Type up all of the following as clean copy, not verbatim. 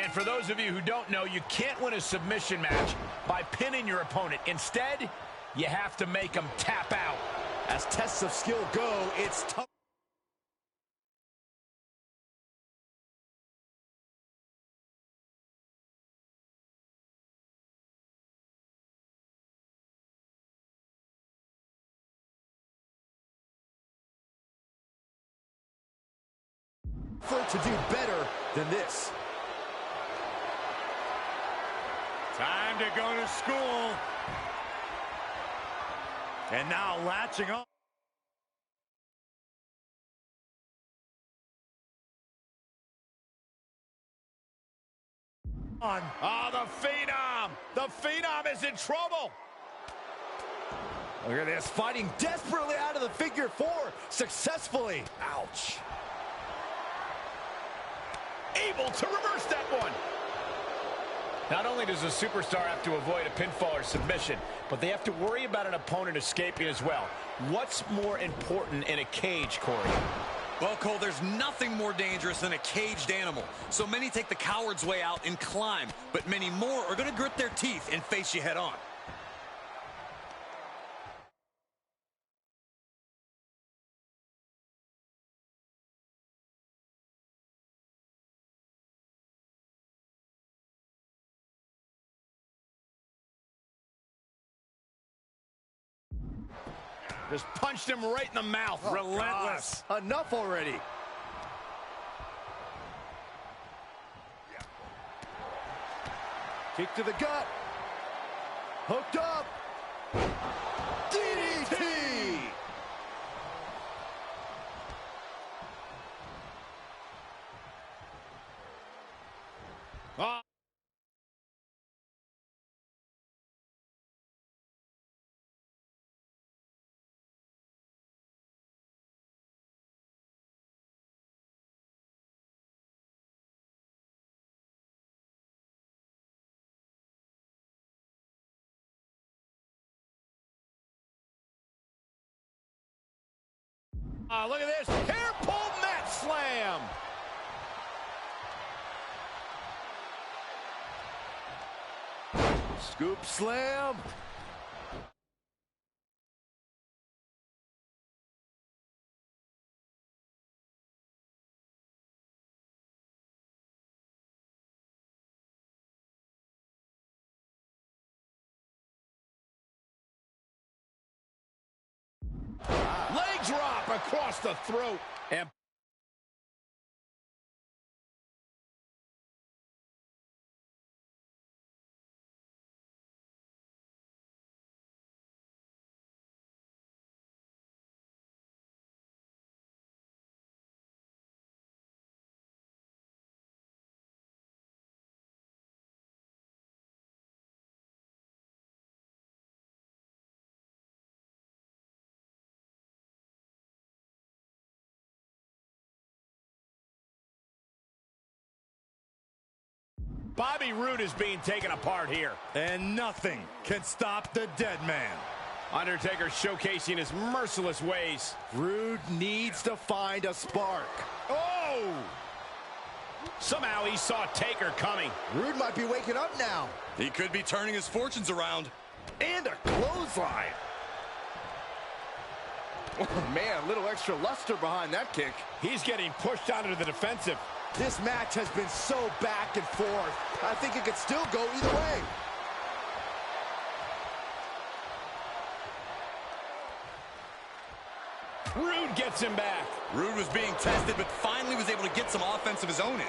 And for those of you who don't know, you can't win a submission match by pinning your opponent. Instead, you have to make them tap out. As tests of skill go, it's tough. To do better than this. Time to go to school. And now latching on. Oh, the Phenom! The Phenom is in trouble! Look at this, fighting desperately out of the figure four, successfully. Ouch. Able to reverse that one. Not only does a superstar have to avoid a pinfall or submission, but they have to worry about an opponent escaping as well. What's more important in a cage, Corey? Well, Cole, there's nothing more dangerous than a caged animal. So many take the coward's way out and climb, but many more are going to grit their teeth and face you head on. Just punched him right in the mouth. Oh, relentless. God. Enough already. Kick to the gut. Hooked up. DDT. Oh. Look at this. Hair pull mat slam. Scoop slam. Leg drop across the throat. And Bobby Roode is being taken apart here. And nothing can stop the dead man. Undertaker showcasing his merciless ways. Roode needs to find a spark. Oh! Somehow he saw Taker coming. Roode might be waking up now. He could be turning his fortunes around. And a clothesline. Oh, man, a little extra luster behind that kick. He's getting pushed onto the defensive. This match has been so back and forth. I think it could still go either way. Roode gets him back. Roode was being tested, but finally was able to get some offense of his own in.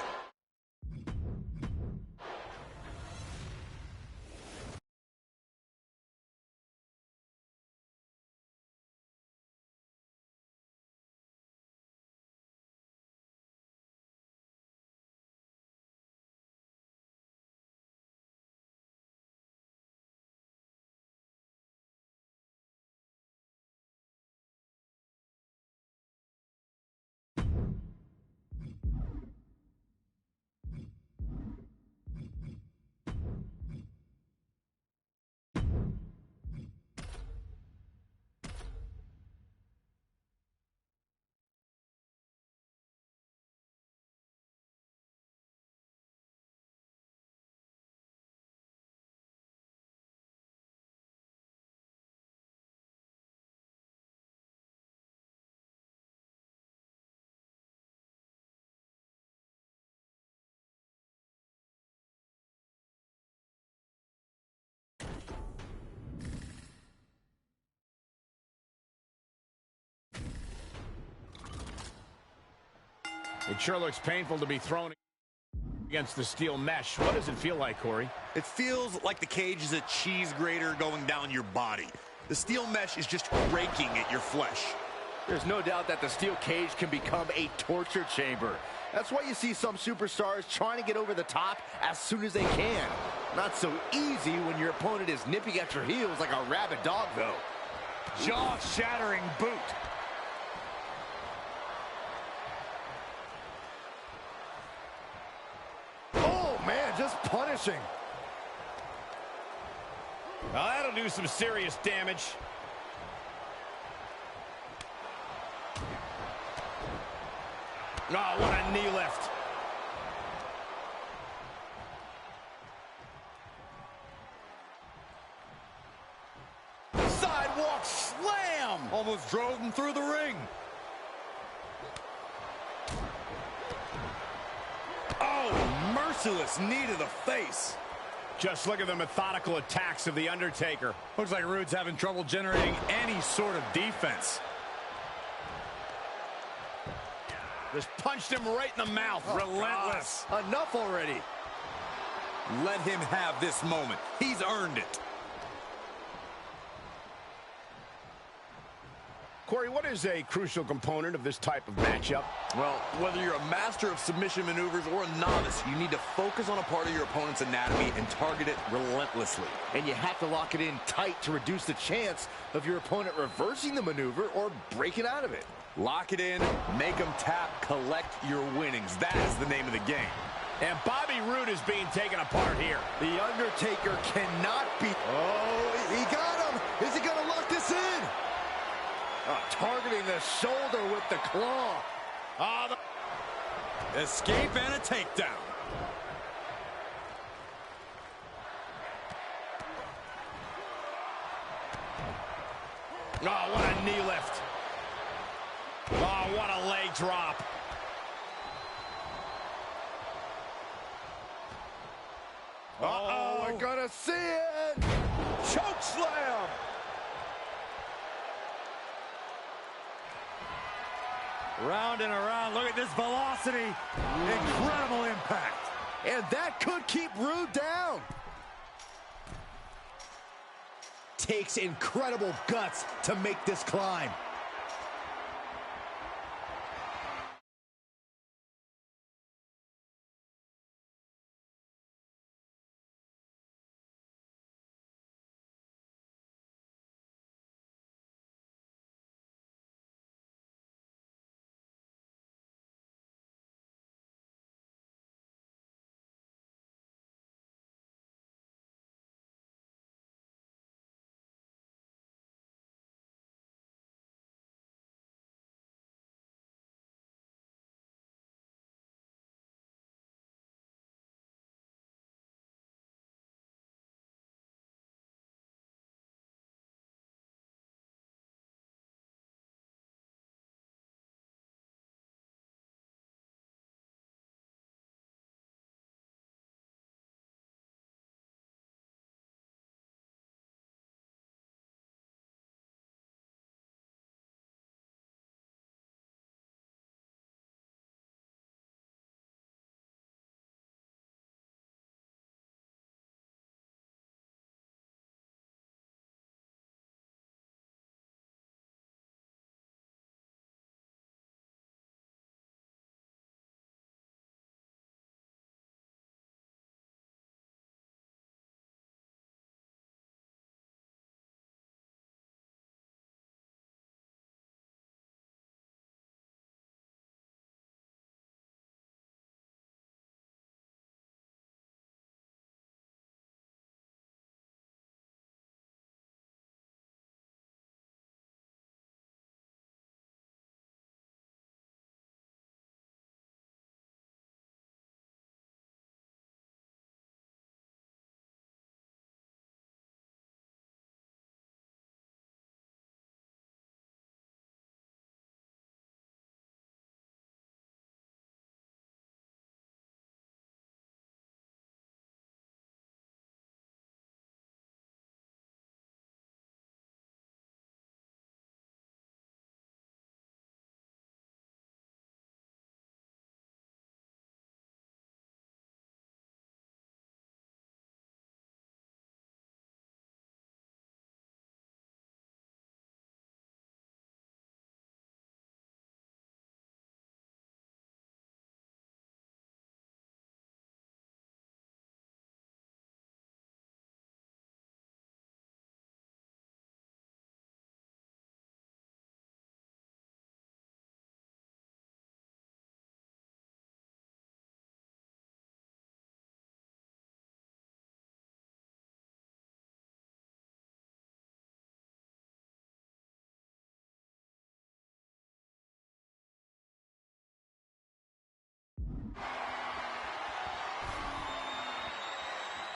It sure looks painful to be thrown against the steel mesh. What does it feel like, Corey? It feels like the cage is a cheese grater going down your body. The steel mesh is just raking at your flesh. There's no doubt that the steel cage can become a torture chamber. That's why you see some superstars trying to get over the top as soon as they can. Not so easy when your opponent is nipping at your heels like a rabid dog, though. Jaw-shattering boot. Oh, man, just punishing. Well, that'll do some serious damage. Oh, what a knee lift. Sidewalk slam! Almost drove him through the ring. Oh, merciless knee to the face. Just look at the methodical attacks of The Undertaker. Looks like Rude's having trouble generating any sort of defense. Just punched him right in the mouth. Oh, Relentless. God. Enough already. Let him have this moment. He's earned it. Corey, what is a crucial component of this type of matchup? Well, whether you're a master of submission maneuvers or a novice, you need to focus on a part of your opponent's anatomy and target it relentlessly. And you have to lock it in tight to reduce the chance of your opponent reversing the maneuver or breaking out of it. Lock it in, make them tap, collect your winnings. That is the name of the game. And Bobby Roode is being taken apart here. The Undertaker cannot be... Oh, he got him! Is he gonna lock this in? Targeting the shoulder with the claw. Escape and a takedown. Oh, what a knee lift. Oh, what a leg drop. Uh-oh, we're gonna see it! Choke slam! Round and around. Look at this velocity. Incredible impact. And that could keep Rude down. Takes incredible guts to make this climb.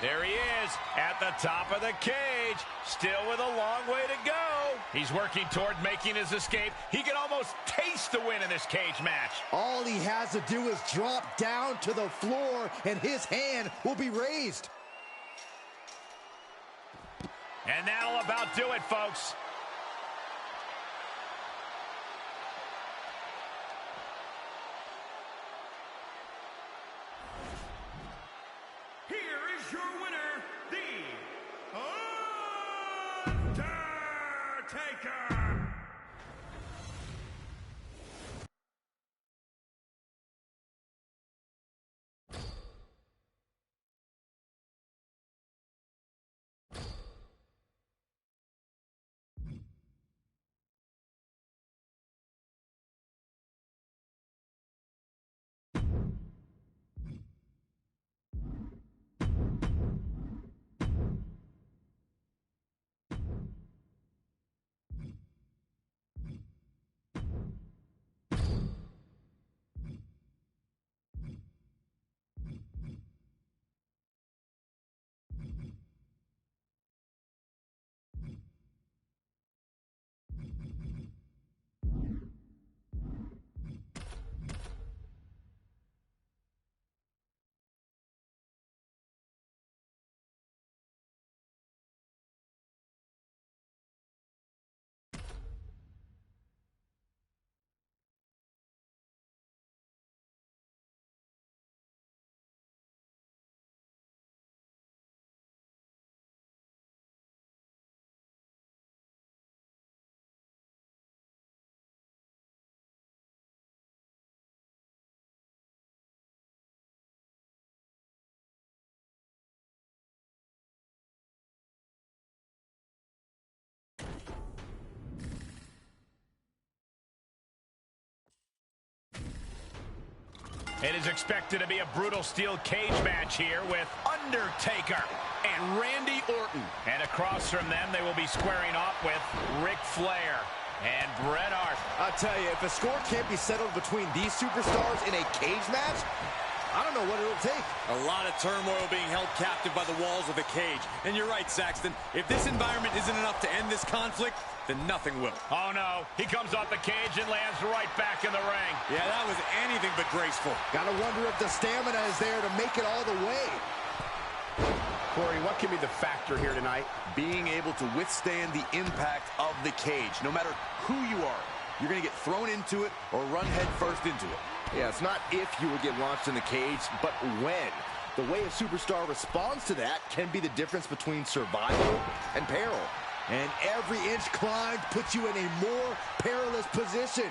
There he is at the top of the cage, still with a long way to go. He's working toward making his escape. He can almost taste the win in this cage match. All he has to do is drop down to the floor, and his hand will be raised. And that'll about do it, folks. Here is your winner, The Undertaker. It is expected to be a brutal steel cage match here with Undertaker and Randy Orton. And across from them, they will be squaring off with Ric Flair and Bret Hart. I'll tell you, if a score can't be settled between these superstars in a cage match, I don't know what it'll take. A lot of turmoil being held captive by the walls of the cage. And you're right, Saxton. If this environment isn't enough to end this conflict, then nothing will. Oh, no. He comes off the cage and lands right back in the ring. Yeah, that was anything but graceful. Gotta wonder if the stamina is there to make it all the way. Corey, what can be the factor here tonight? Being able to withstand the impact of the cage. No matter who you are, you're going to get thrown into it or run head first into it. Yeah, it's not if you will get launched in the cage, but when. The way a superstar responds to that can be the difference between survival and peril. And every inch climbed puts you in a more perilous position.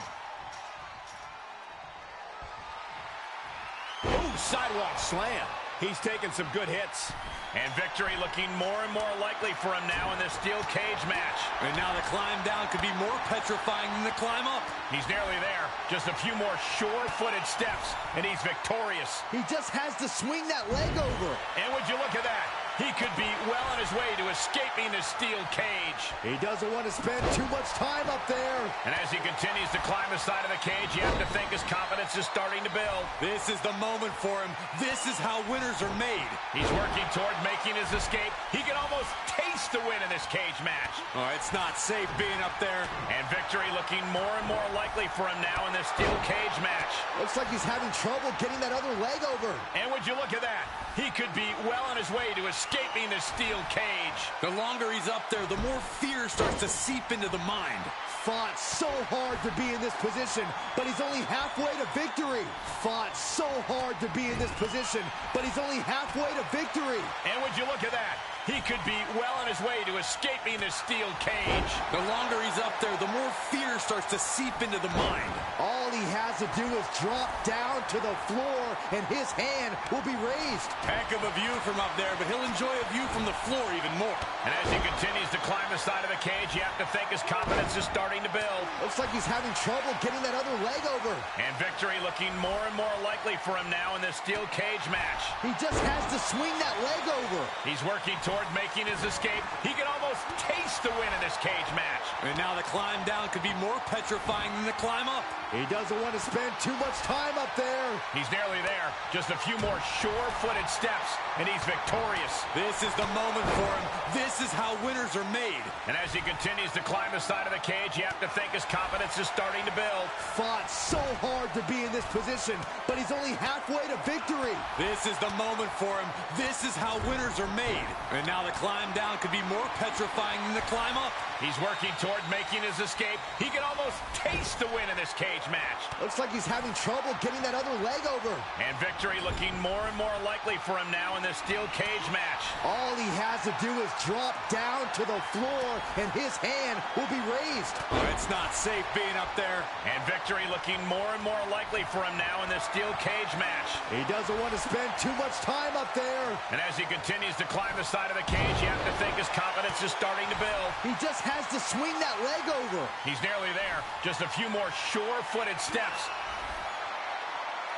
Ooh, sidewalk slam. He's taking some good hits. And victory looking more and more likely for him now in this steel cage match. And now the climb down could be more petrifying than the climb up. He's nearly there. Just a few more sure-footed steps, and he's victorious. He just has to swing that leg over. And would you look at that? He could be well on his way to escaping the steel cage. He doesn't want to spend too much time up there. And as he continues to climb the side of the cage, you have to think his confidence is starting to build. This is the moment for him. This is how winners are made. He's working toward making his escape. He can almost taste the win in this cage match. Oh, it's not safe being up there. And victory looking more and more likely for him now in this steel cage match. Looks like he's having trouble getting that other leg over. And would you look at that? He could be well on his way to escaping the steel cage. The longer he's up there, the more fear starts to seep into the mind. Fought so hard to be in this position, but he's only halfway to victory. Fought so hard to be in this position, but he's only halfway to victory. And would you look at that? He could be well on his way to escaping the steel cage. The longer he's up there, the more fear starts to seep into the mind. All he has to do is drop down to the floor, and his hand will be raised. Heck of a view from up there, but he'll enjoy a view from the floor even more. And as he continues to climb the side of the cage, you have to think his confidence is starting to build. Looks like he's having trouble getting that other leg over. And victory looking more and more likely for him now in this steel cage match. He just has to swing that leg over. He's working toward making his escape. He can almost taste the win in this cage match. And now the climb down could be more petrifying than the climb up. He doesn't doesn't want to spend too much time up there. He's nearly there. Just a few more sure-footed steps, and he's victorious. This is the moment for him. This is how winners are made. And as he continues to climb the side of the cage, you have to think his confidence is starting to build. Fought so hard to be in this position, but he's only halfway to victory. This is the moment for him. This is how winners are made. And now the climb down could be more petrifying than the climb up. He's working toward making his escape. He can almost taste the win in this cage match. Looks like he's having trouble getting that other leg over. And victory looking more and more likely for him now in this steel cage match. All he has to do is drop down to the floor, and his hand will be raised. Oh, it's not safe being up there. And victory looking more and more likely for him now in this steel cage match. He doesn't want to spend too much time up there. And as he continues to climb the side of the cage, you have to think his confidence is starting to build. He just has to swing that leg over. He's nearly there. Just a few more sure-footed steps.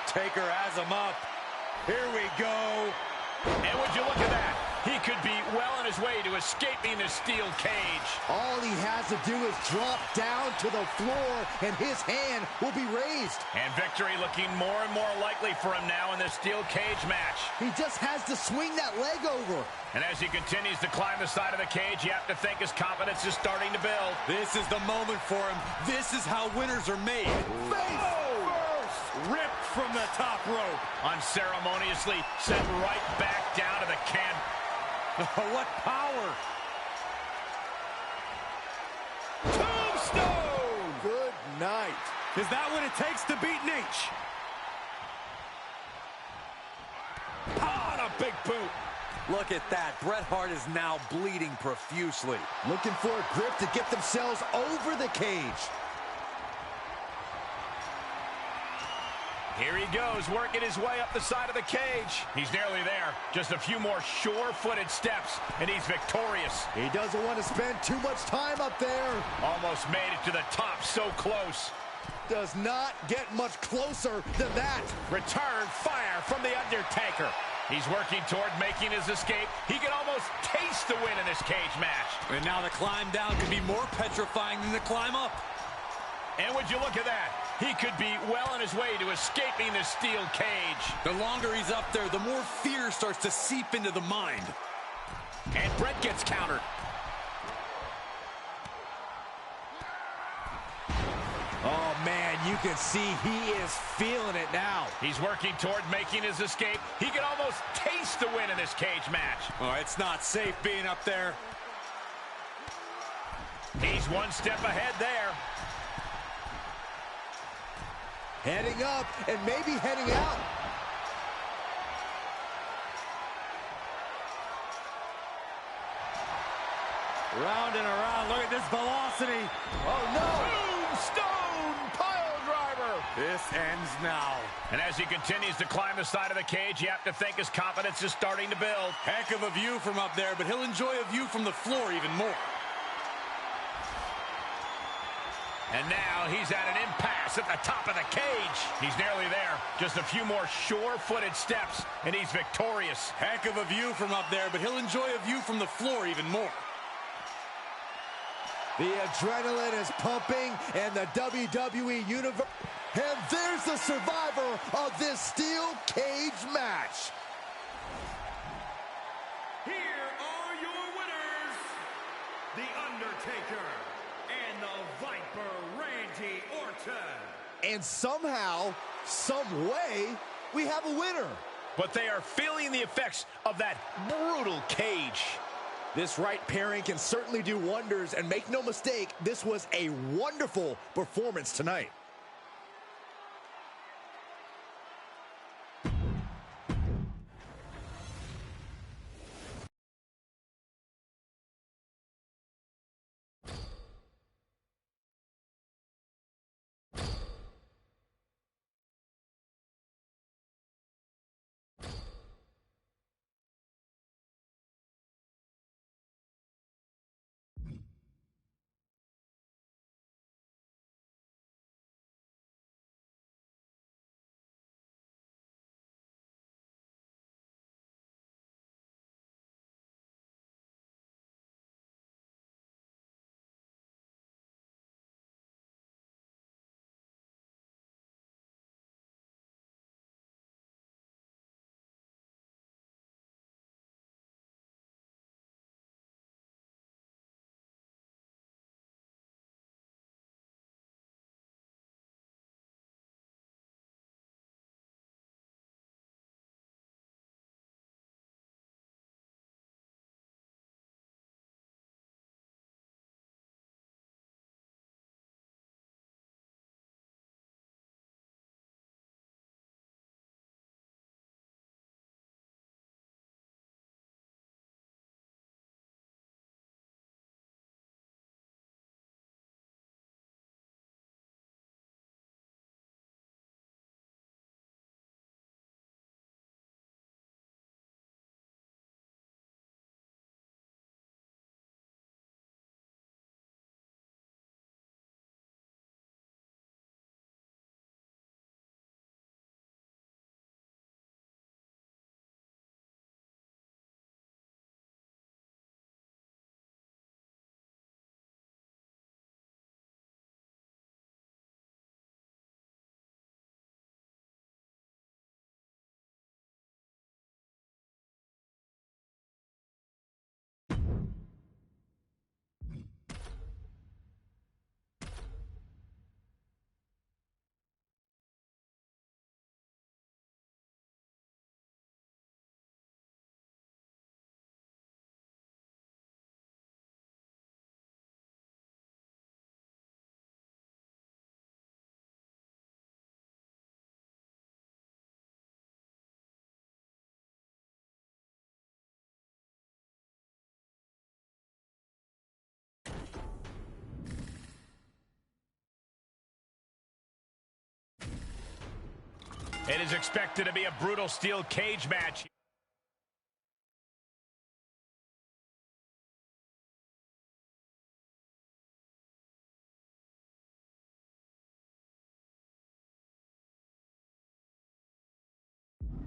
Taker has him up. Here we go. And would you look at that? He could be well on his way to escaping the steel cage. All he has to do is drop down to the floor, and his hand will be raised. And victory looking more and more likely for him now in this steel cage match. He just has to swing that leg over. And as he continues to climb the side of the cage, you have to think his confidence is starting to build. This is the moment for him. This is how winners are made. Face first. Ripped from the top rope. Unceremoniously sent right back down to the can. What power. Tombstone! Good night. Is that what it takes to beat Nate? Ah, a big boot. Look at that. Bret Hart is now bleeding profusely. Looking for a grip to get themselves over the cage. Here he goes, working his way up the side of the cage. He's nearly there. Just a few more sure-footed steps, and he's victorious. He doesn't want to spend too much time up there. Almost made it to the top, so close. Does not get much closer than that. Return fire from The Undertaker. He's working toward making his escape. He can almost taste the win in this cage match. And now the climb down could be more petrifying than the climb up. And would you look at that? He could be well on his way to escaping the steel cage. The longer he's up there, the more fear starts to seep into the mind. And Bret gets countered. Oh, man, you can see he is feeling it now. He's working toward making his escape. He can almost taste the win in this cage match. Oh, it's not safe being up there. He's one step ahead there. Heading up and maybe heading out. Round and around. Look at this velocity. Oh, no. Tombstone pile driver. This ends now. And as he continues to climb the side of the cage, you have to think his confidence is starting to build. Heck of a view from up there, but he'll enjoy a view from the floor even more. And now he's at an impasse at the top of the cage. He's nearly there. Just a few more sure-footed steps, and he's victorious. Heck of a view from up there, but he'll enjoy a view from the floor even more. The adrenaline is pumping, and the WWE Universe... And there's the survivor of this steel cage match. Here are your winners, The Undertaker and the Viper, Randy Orton. And somehow, some way, we have a winner. But they are feeling the effects of that brutal cage. This right pairing can certainly do wonders, and make no mistake, this was a wonderful performance tonight. It is expected to be a brutal steel cage match.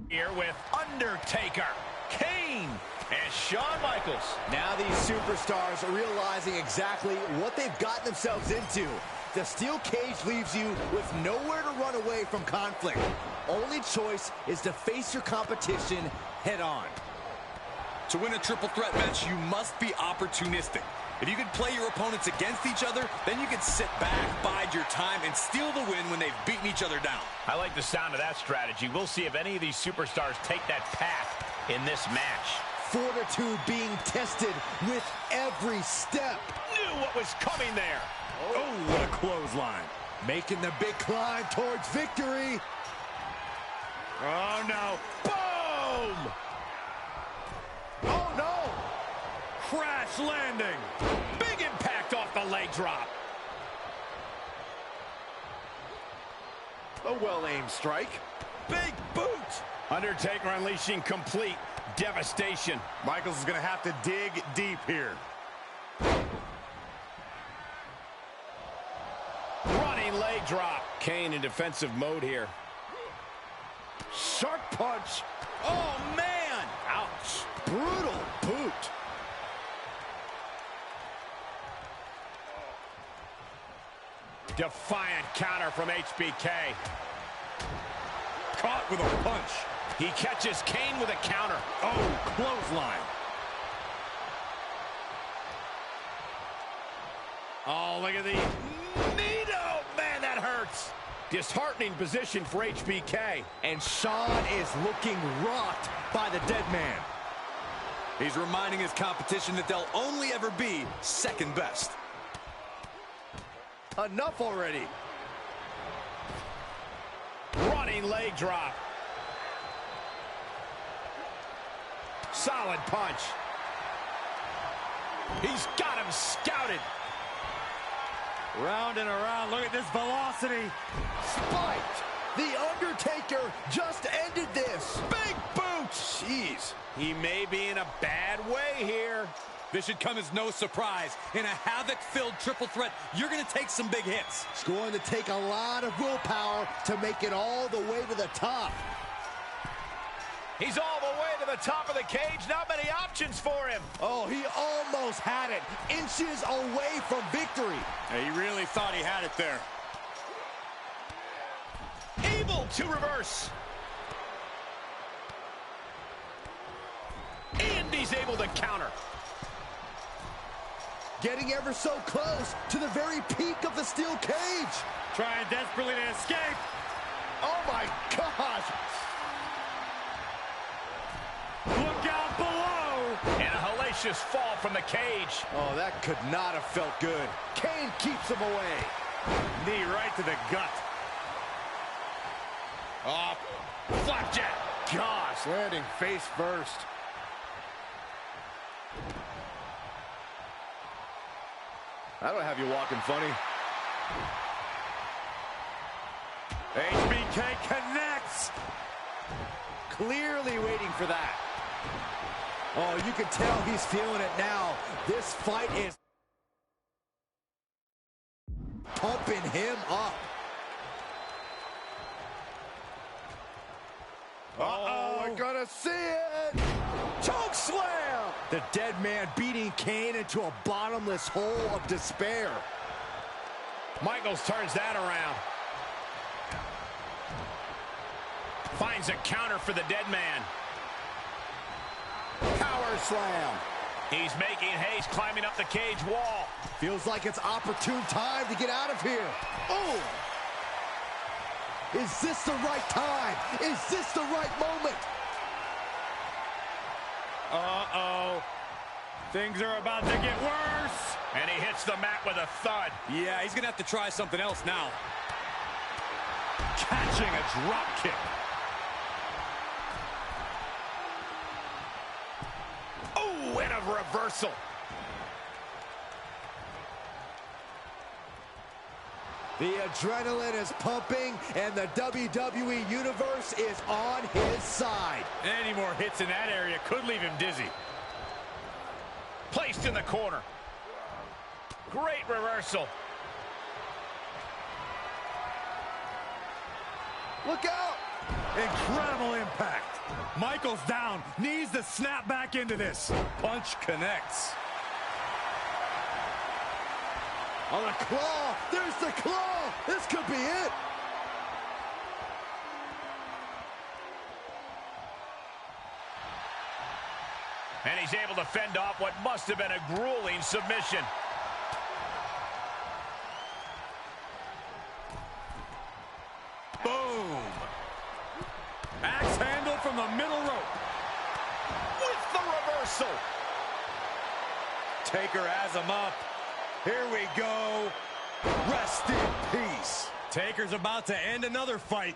Here with Undertaker, Kane, and Shawn Michaels. Now these superstars are realizing exactly what they've gotten themselves into. The steel cage leaves you with nowhere to run away from conflict. Only choice is to face your competition head on. To win a triple threat match, you must be opportunistic. If you can play your opponents against each other, then you can sit back, bide your time, and steal the win when they've beaten each other down. I like the sound of that strategy. We'll see if any of these superstars take that path in this match. Fortitude being tested with every step. Knew what was coming there. Oh, what a clothesline. Making the big climb towards victory. Oh, no. Boom! Oh, no. Crash landing. Big impact off the leg drop. A well-aimed strike. Big boot. Undertaker unleashing complete devastation. Michaels is going to have to dig deep here. Running leg drop. Kane in defensive mode here. Sharp punch. Oh, man. Ouch. Brutal boot. Defiant counter from HBK. Caught with a punch. He catches Kane with a counter. Oh, clothesline. Oh, look at the knee. Oh, man, that hurts. Disheartening position for HBK. And Shawn is looking rocked by the dead man. He's reminding his competition that they'll only ever be second best. Enough already. Running leg drop. Solid punch. He's got him scouted. Round and around. Look at this velocity. Spiked. The Undertaker just ended this. Big boots. Jeez. He may be in a bad way here. This should come as no surprise. In a havoc-filled triple threat, you're going to take some big hits. It's going to take a lot of willpower to make it all the way to the top. He's all the way to the top of the cage. Not many options for him. Oh, he almost had it. Inches away from victory. He really thought he had it there. Able to reverse. And he's able to counter. Getting ever so close to the very peak of the steel cage. Trying desperately to escape. Oh, my gosh. Look out below. And a hellacious fall from the cage. Oh, that could not have felt good. Kane keeps him away. Knee right to the gut. Oh, flapjack. Gosh, landing face first. That'll have you walking funny. HBK connects. Clearly waiting for that. Oh, you can tell he's feeling it now. This fight is pumping him up. Uh-oh, we're gonna see it. Choke slam. The dead man beating Kane into a bottomless hole of despair. Michaels turns that around. Finds a counter for the dead man. Power slam. He's making haste, climbing up the cage wall. Feels like it's opportune time to get out of here. Oh! Is this the right time? Is this the right moment? Uh-oh. Things are about to get worse. And he hits the mat with a thud. Yeah, he's going to have to try something else now. Catching a drop kick. Oh, and a reversal. The adrenaline is pumping, and the WWE Universe is on his side. Any more hits in that area could leave him dizzy. Placed in the corner. Great reversal. Look out! Incredible impact. Michael's down. Needs to snap back into this. Punch connects. On the claw. There's the claw. This could be it. And he's able to fend off what must have been a grueling submission. Boom. Axe handle from the middle rope. With the reversal. Taker has him up. Here we go. Rest in peace. Taker's about to end another fight.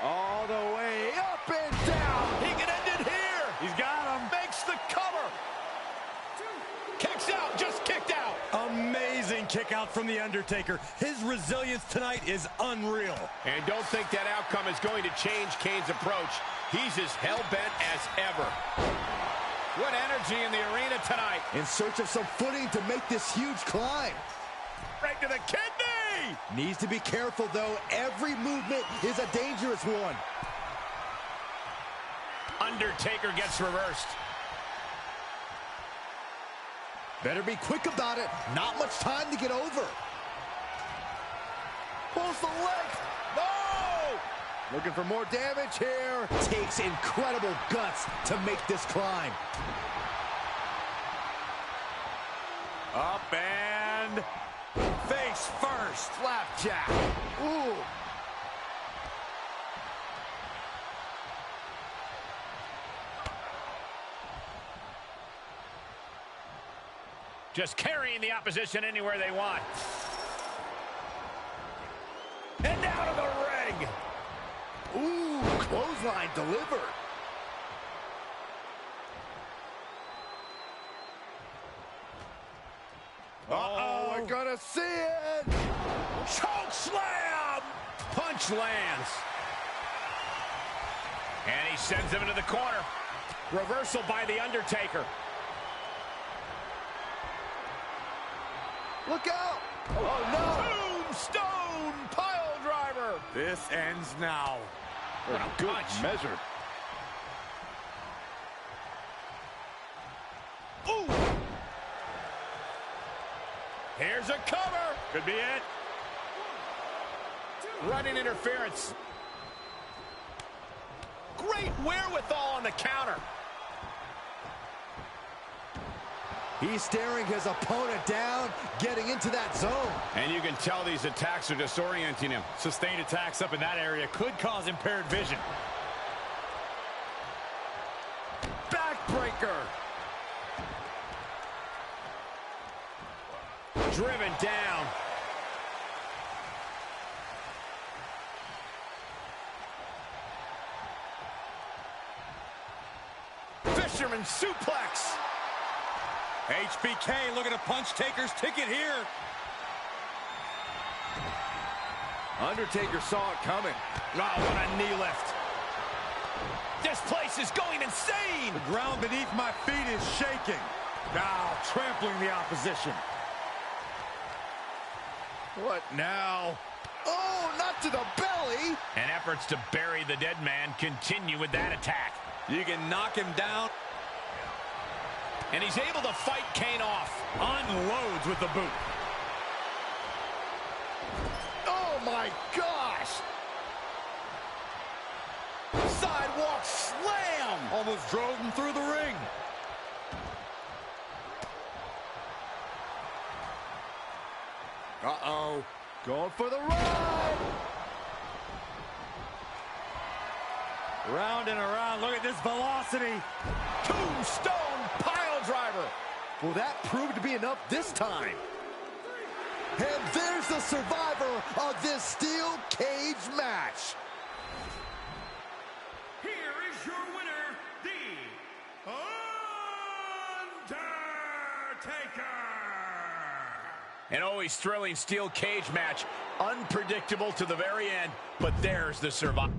All the way up and down. He can end it here. He's got him. Makes the cover. Kicks out, just kicked out. Amazing kick out from The Undertaker. His resilience tonight is unreal. And don't think that outcome is going to change Kane's approach. He's as hell-bent as ever. What energy in the arena tonight. In search of some footing to make this huge climb. Right to the kidney. Needs to be careful, though. Every movement is a dangerous one. Undertaker gets reversed. Better be quick about it. Not much time to get over. Pulls the leg. No! Looking for more damage here. Takes incredible guts to make this climb. Up and face first. Flapjack. Ooh. Just carrying the opposition anywhere they want. And down to the ring. Ooh, clothesline delivered. Uh-oh, we're gonna see it. Choke slam. Punch lands. And he sends him into the corner. Reversal by The Undertaker. Look out! Oh, no! Tombstone pile driver. This ends now. What a Good punch. measure. Ooh! Here's a cover. Could be it. Running interference. Great wherewithal on the counter. He's staring his opponent down, getting into that zone. And you can tell these attacks are disorienting him. Sustained attacks up in that area could cause impaired vision. Backbreaker. Driven down. Fisherman suplex. HBK looking to punch Taker's ticket here. Undertaker saw it coming. Oh, what a knee lift. This place is going insane. The ground beneath my feet is shaking. Now trampling the opposition. What now? Oh, not to the belly. And efforts to bury the dead man continue with that attack. You can knock him down. And he's able to fight Kane off. Unloads with the boot. Oh, my gosh. Sidewalk slam. Almost drove him through the ring. Uh-oh. Going for the ride. Round and around. Look at this velocity. Tombstone pile driver. Well, that proved to be enough this time. And there's the survivor of this steel cage match. Here is your winner, The Undertaker. Undertaker! An always thrilling steel cage match. Unpredictable to the very end, but there's the survival.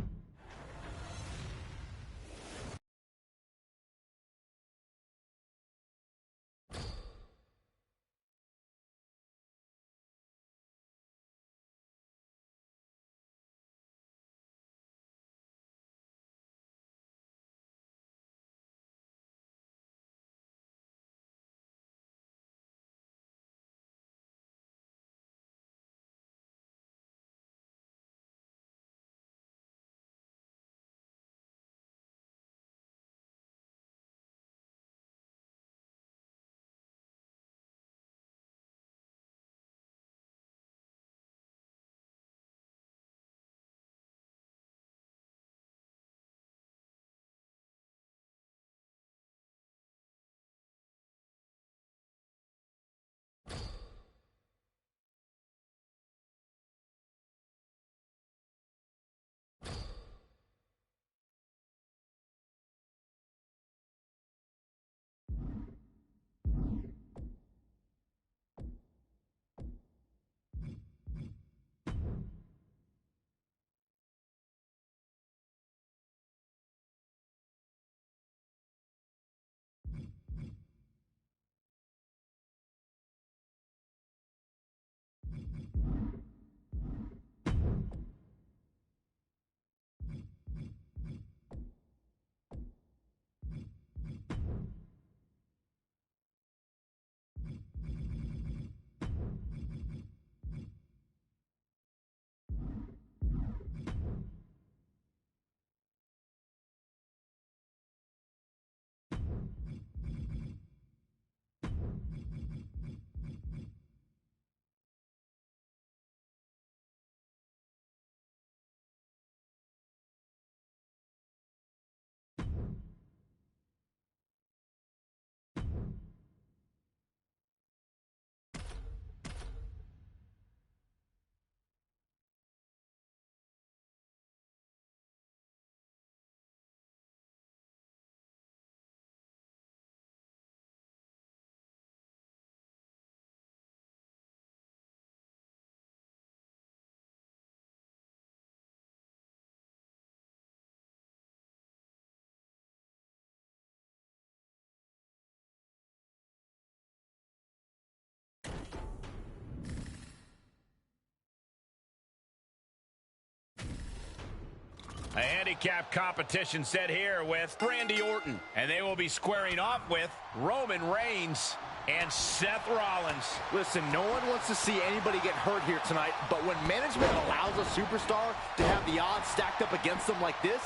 A handicap competition set here with Randy Orton. And they will be squaring off with Roman Reigns and Seth Rollins. Listen, no one wants to see anybody get hurt here tonight, but when management allows a superstar to have the odds stacked up against them like this,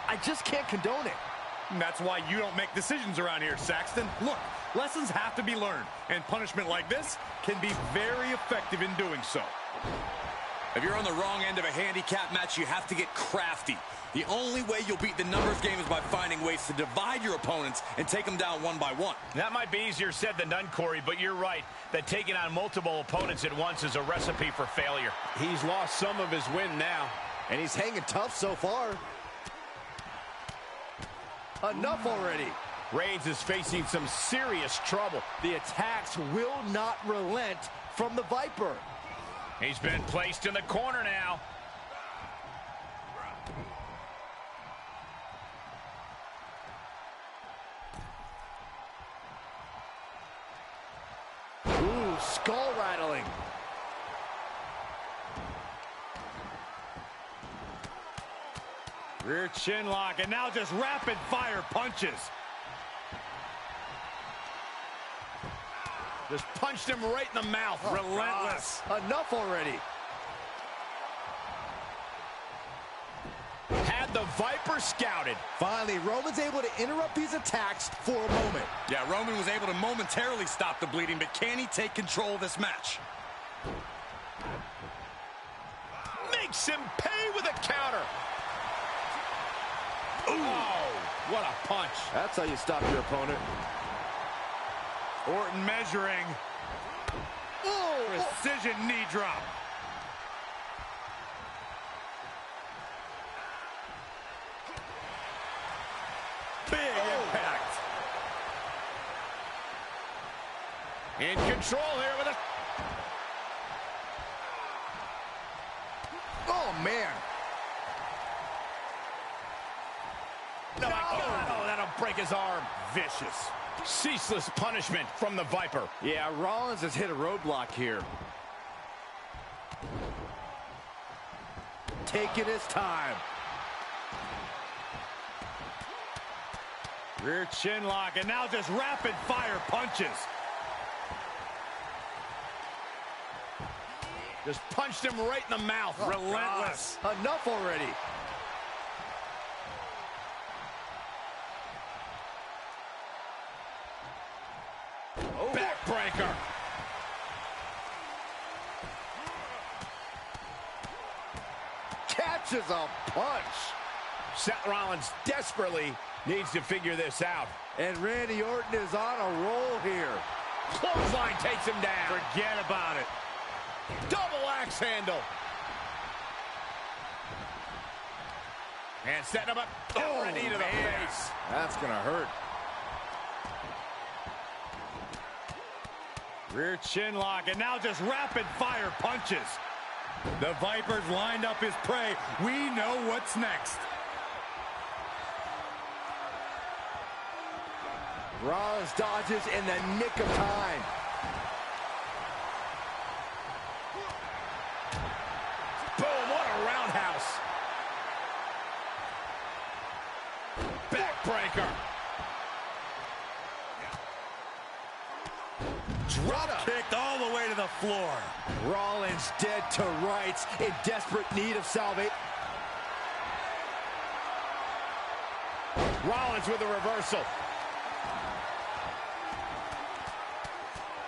I just can't condone it. And that's why you don't make decisions around here, Saxton. Look, lessons have to be learned, and punishment like this can be very effective in doing so. If you're on the wrong end of a handicap match, you have to get crafty. The only way you'll beat the numbers game is by finding ways to divide your opponents and take them down one by one. That might be easier said than done, Corey, but you're right that taking on multiple opponents at once is a recipe for failure. He's lost some of his win now. And he's hanging tough so far. Enough already. Reigns is facing some serious trouble. The attacks will not relent from the Viper. He's been placed in the corner now. Ooh, skull rattling. Rear chin lock, and now just rapid fire punches. Just punched him right in the mouth. Oh, relentless. God. Enough already. Had the Viper scouted. Finally, Roman's able to interrupt these attacks for a moment. Yeah, Roman was able to momentarily stop the bleeding, but can he take control of this match? Makes him pay with a counter. Ooh. Oh, what a punch. That's how you stop your opponent. Orton measuring. Precision knee drop. Big impact. In control here with a... Oh, man. No, my God. Oh, that'll break his arm. Vicious. Ceaseless punishment from the Viper. Yeah, Rollins has hit a roadblock here. Taking his time. Rear chin lock, and now just rapid fire punches. Just punched him right in the mouth. Oh, relentless. God. Enough already. Oh. Backbreaker. Catches a punch. Seth Rollins desperately needs to figure this out. And Randy Orton is on a roll here. Clothesline takes him down. Forget about it. Double axe handle. And setting him up. Oh, a knee to the face. That's going to hurt. Rear chin lock, and now just rapid fire punches. The Viper's lined up his prey. We know what's next. Rollins dodges in the nick of time. Boom, what a roundhouse. Backbreaker. Drop kicked all the way to the floor. Rollins dead to rights, in desperate need of salvation. Rollins with a reversal.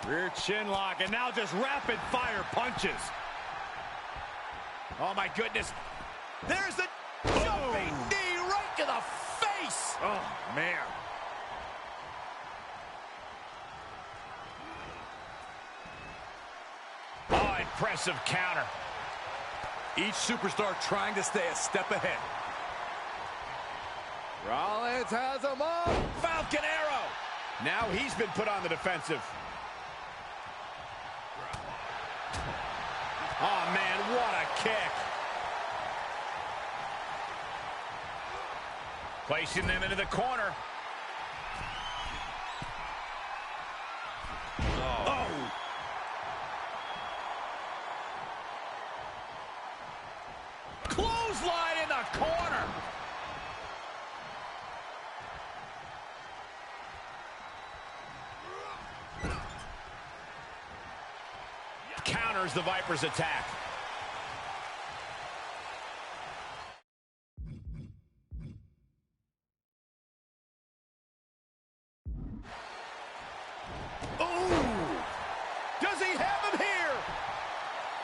Rear chin lock, and now just rapid fire punches. Oh, my goodness. There's the jumping knee right to the face. Oh, man. Oh, impressive counter. Each superstar trying to stay a step ahead. Rollins has him up. Falcon Arrow. Now he's been put on the defensive. Oh, man, what a kick. Placing them into the corner. Oh. Clothesline in the corner. Counters the Viper's attack. Oh! Does he have him here?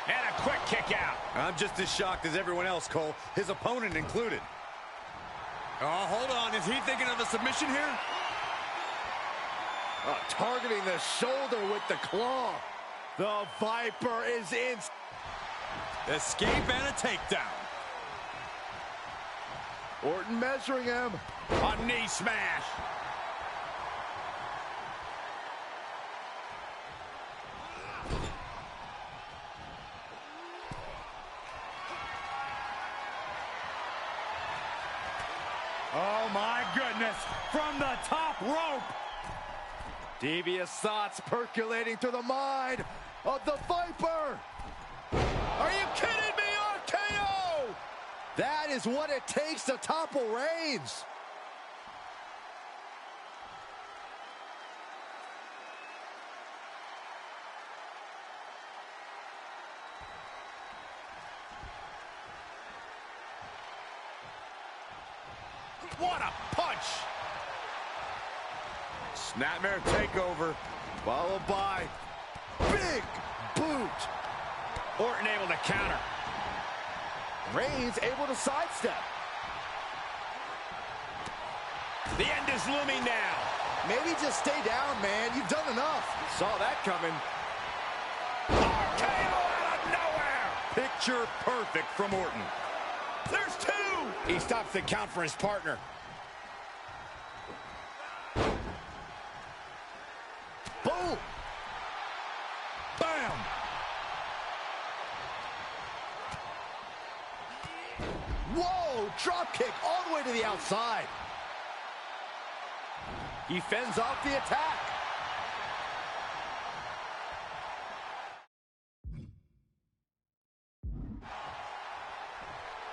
And a quick kick out. I'm just as shocked as everyone else, Cole, his opponent included. Oh, hold on. Is he thinking of a submission here? Targeting the shoulder with the claw. The Viper is in. Escape and a takedown. Orton measuring him. A knee smash. Oh, my goodness. From the top rope. Devious thoughts percolating through the mind of the Viper. Are you kidding me? RKO! That is what it takes to topple Reigns. What a punch! Snapmare takeover. Followed by big boot. Orton able to counter. Reigns able to sidestep. The end is looming now. Maybe just stay down, man. You've done enough. Saw that coming. RKO out of nowhere! Picture perfect from Orton. There's two! He stops the count for his partner. Boom! drop kick all the way to the outside. He fends off the attack.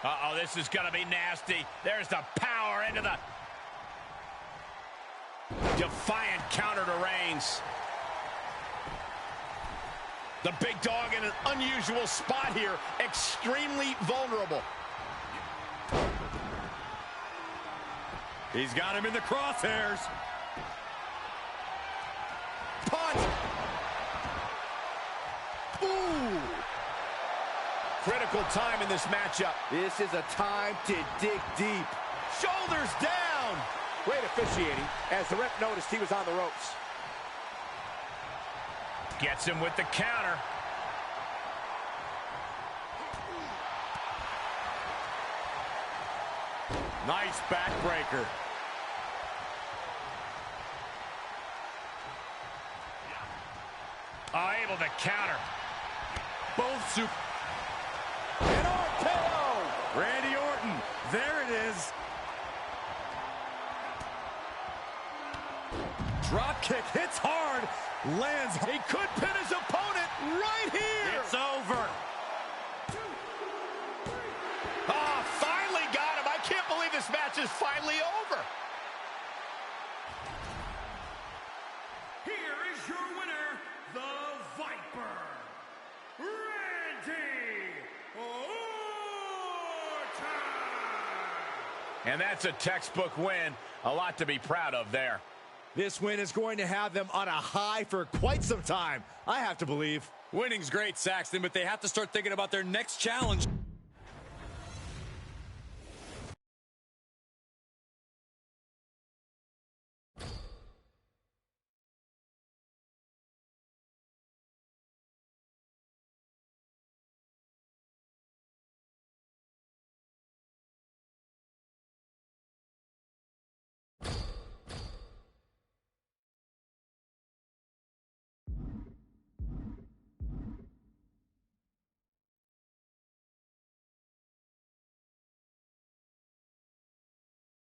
Uh-oh, this is going to be nasty. There's the power into the defiant counter to Reigns. The big dog in an unusual spot here. Extremely vulnerable. He's got him in the crosshairs. Punch. Ooh. Critical time in this matchup. This is a time to dig deep. Shoulders down. Great officiating as the ref noticed he was on the ropes. Gets him with the counter. Nice backbreaker. Able to counter. Both super. An RKO! Randy Orton, there it is. Drop kick, hits hard, lands. He could pin his opponent right here. It's over. Oh, finally got him. I can't believe this match is finally over. Here is your winner, the Viper, Randy Orton. And that's a textbook win. A lot to be proud of there. This win is going to have them on a high for quite some time, I have to believe. Winning's great, Saxton, but they have to start thinking about their next challenge.